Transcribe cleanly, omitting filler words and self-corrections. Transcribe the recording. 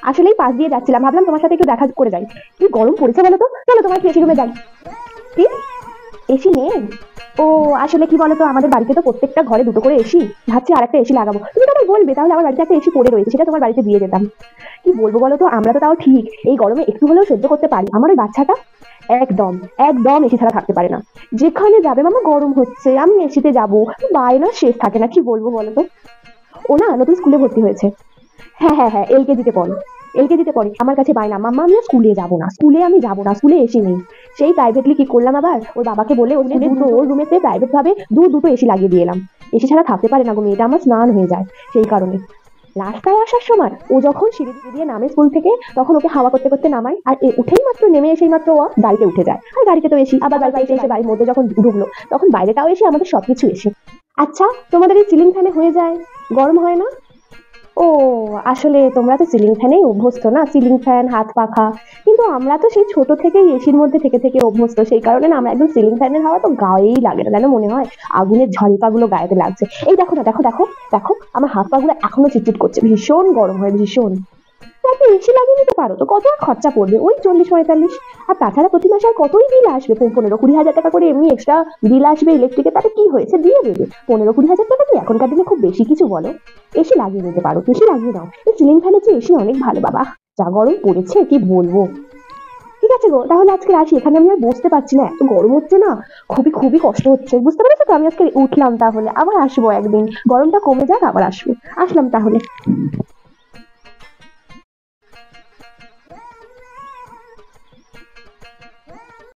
আসলেই পাশ দিয়ে যাচ্ছিলাম, ভাবলাম তোমার সাথে একটু দেখা করে যাই। কি গরম পড়েছে বলো তো, চলো তোমার এসি রুমে যাই। কি, এসি নেই? ও, আসলে কি বলতো, আমাদের বাড়িতে তো প্রত্যেকটা ঘরে দুটো করে এসি, ভাবছি আর একটা এসি লাগাবো। তুমি তো আমায় বলবে, তাহলে আমার বাড়িতে একটা এসি পড়ে রয়েছে, সেটা তোমার বাড়িতে দিয়ে যেতাম। কি বলবো বলো তো, আমরা তো তাও ঠিক এই গরমে একটু হলেও সহ্য করতে পারি, আমার ওই বাচ্চাটা একদম একদম এসি ছাড়া থাকতে পারে না। যেখানে যাবে মামা গরম হচ্ছে, আমি এসিতে যাবো, বায়না শেষ থাকে না। কি বলবো বলো তো, ও না নতুন স্কুলে ভর্তি হয়েছে। হ্যাঁ হ্যাঁ হ্যাঁ, এলকেজিতে পড়ে। এলকেজিতে পড়ে, আমার কাছে বায়না, মাম্মা আমি আর স্কুলে যাবো না, স্কুলে আমি যাবো না, স্কুলে এসি নেই। সেই প্রাইভেটলি কি করলাম, আবার ওর বাবাকে বলে ওর স্কুলে দুটো, ওর রুমেতে প্রাইভেট ভাবে দুটো এসি লাগিয়ে দিয়ে এলাম। এসি ছাড়া থাকতে পারে না গো মেয়েটা, আমার স্নান হয়ে যায় সেই কারণে। রাস্তায় আসার সময় ও যখন সিঁড়ি দিয়ে নামে স্কুল থেকে, তখন ওকে হাওয়া করতে করতে নামাই, আর উঠেই মাত্র নেমে এসেই মাত্র ও গাড়িতে উঠে যায়। আর গাড়িতে তো এসি, আবার গাড়িতে এসে বাড়ির মধ্যে যখন ঢুকলো, তখন বাইরেটাও এসে, আমাদের সবকিছু এসে। আচ্ছা, তোমাদের এই সিলিং ফ্যানে হয়ে যায়, গরম হয় না? ও, আসলে তোমরা তো সিলিং ফ্যানেই অভ্যস্ত না, সিলিং ফ্যান হাত পাখা। কিন্তু আমরা তো সেই ছোট থেকেই এসির মধ্যে থেকে থেকে অভ্যস্ত, সেই কারণে না আমরা একদম সিলিং ফ্যানের হাওয়া তো গায়েই লাগে না, যেন মনে হয় আগুনের ঝলকা গুলো গায়েতে লাগছে। এই দেখো না, দেখো দেখো দেখো, আমার হাত পা গুলো এখনো চিটচিট করছে, ভীষণ গরম হয় ভীষণ। তো একটা এসি লাগিয়ে নিতে পারো তো, কত আর খরচা পড়বে, ওই 40-45। আর তাছাড়া প্রতি মাসে আর কতই বিল আসবে, 15-20 হাজার টাকা করে এমনি এক্সট্রা বিল আসবে ইলেকট্রিকের, তাতে কি হয়েছে, দিয়ে দেবে। 15-20 হাজার টাকা কি এখনকার দিনে খুব বেশি কিছু বলো? এসি লাগিয়ে নিতে পারো, এসি লাগিয়ে নাও। এই সিলিং ফ্যানের চেয়ে এসি অনেক ভালো বাবা, যা গরম পড়েছে কি বলবো। ঠিক আছে গো, তাহলে আজকে আসি, এখানে আমি আর বসতে পারছি না, এত গরম হচ্ছে না, খুবই খুবই কষ্ট হচ্ছে, বুঝতে পেরেছো তো। আমি আজকে উঠলাম, তাহলে আবার আসবো একদিন, গরমটা কমে যাক আবার আসবো। আসলাম তাহলে।